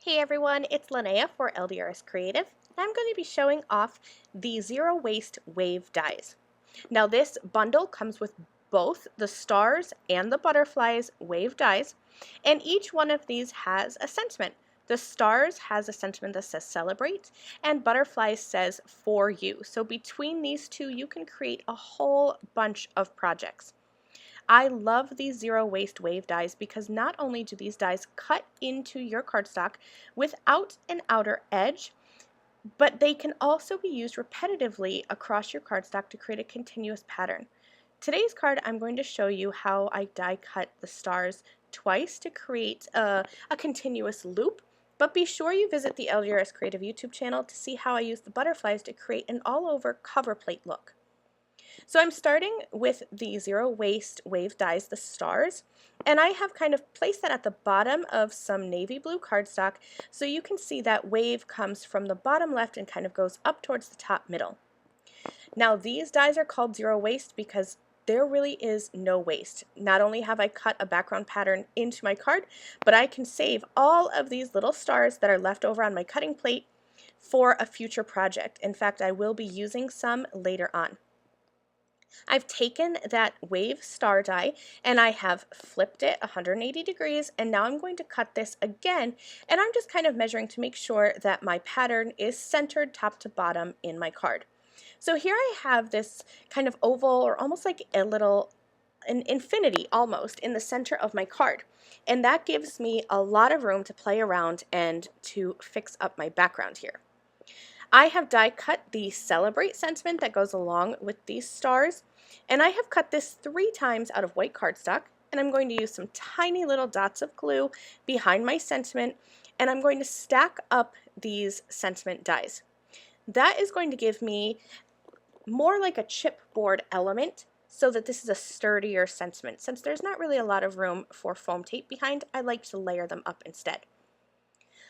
Hey everyone, it's Lynnea for LDRS Creative, and I'm going to be showing off the Zero Waste Wave dies. Now this bundle comes with both the stars and the butterflies wave dies, and each one of these has a sentiment. The stars has a sentiment that says celebrate, and butterflies says for you. So between these two, you can create a whole bunch of projects. I love these zero waste wave dies because not only do these dies cut into your cardstock without an outer edge, but they can also be used repetitively across your cardstock to create a continuous pattern. Today's card, I'm going to show you how I die cut the stars twice to create a continuous loop, but be sure you visit the LDRS Creative YouTube channel to see how I use the butterflies to create an all-over cover plate look. So I'm starting with the zero waste wave dies, the stars, and I have kind of placed that at the bottom of some navy blue cardstock so you can see that wave comes from the bottom left and kind of goes up towards the top middle. Now these dies are called zero waste because there really is no waste. Not only have I cut a background pattern into my card, but I can save all of these little stars that are left over on my cutting plate for a future project. In fact, I will be using some later on. I've taken that wave star die and I have flipped it 180 degrees, and now I'm going to cut this again, and I'm just kind of measuring to make sure that my pattern is centered top to bottom in my card. So here I have this kind of oval, or almost like an infinity almost, in the center of my card, and that gives me a lot of room to play around and to fix up my background here. I have die cut the celebrate sentiment that goes along with these stars, and I have cut this 3 times out of white cardstock, and I'm going to use some tiny little dots of glue behind my sentiment, and I'm going to stack up these sentiment dies. That is going to give me more like a chipboard element so that this is a sturdier sentiment. Since there's not really a lot of room for foam tape behind, I like to layer them up instead.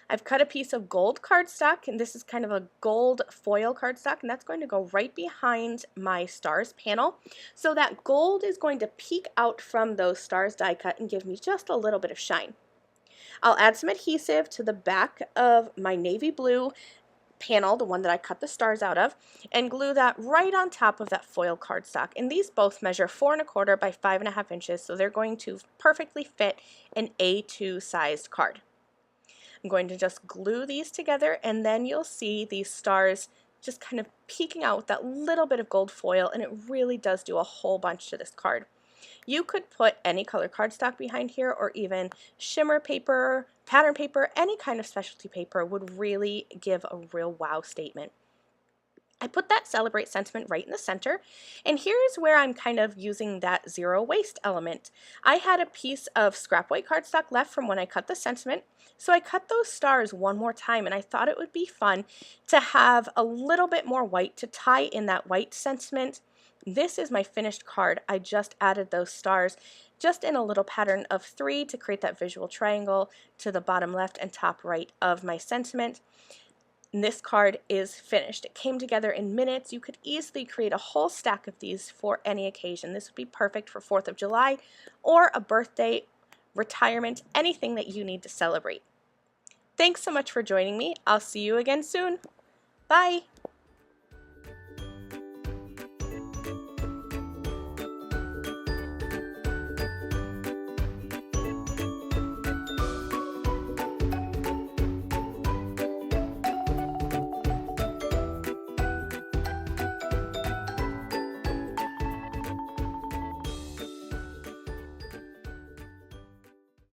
I've cut a piece of gold cardstock, and this is kind of a gold foil cardstock, and that's going to go right behind my stars panel. So that gold is going to peek out from those stars die cut and give me just a little bit of shine. I'll add some adhesive to the back of my navy blue panel, the one that I cut the stars out of, and glue that right on top of that foil cardstock. And these both measure 4 1/4 by 5 1/2 inches, so they're going to perfectly fit an A2 sized card. I'm going to just glue these together, and then you'll see these stars just kind of peeking out with that little bit of gold foil, and it really does do a whole bunch to this card. You could put any color cardstock behind here, or even shimmer paper, pattern paper, any kind of specialty paper would really give a real wow statement. I put that celebrate sentiment right in the center, and here's where I'm kind of using that zero waste element. I had a piece of scrap white cardstock left from when I cut the sentiment, so I cut those stars one more time, and I thought it would be fun to have a little bit more white to tie in that white sentiment. This is my finished card. I just added those stars just in a little pattern of 3 to create that visual triangle to the bottom left and top right of my sentiment. And this card is finished. It came together in minutes. You could easily create a whole stack of these for any occasion. This would be perfect for 4th of July or a birthday, retirement, anything that you need to celebrate. Thanks so much for joining me. I'll see you again soon. Bye!